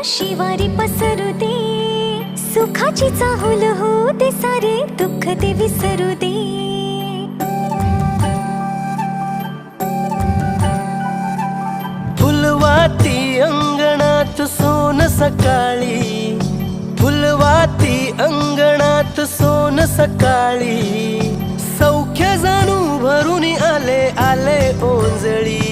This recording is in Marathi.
शिवारी पसरू दे, सुखाची चाहुल हो दे, सारे दुःख ते विसरू दे. फुलवाती अंगणात सोन सकाळी, फुलवाती अंगणात सोन सकाळी, सौख्य जाणू भरून आले आले ओंजळी.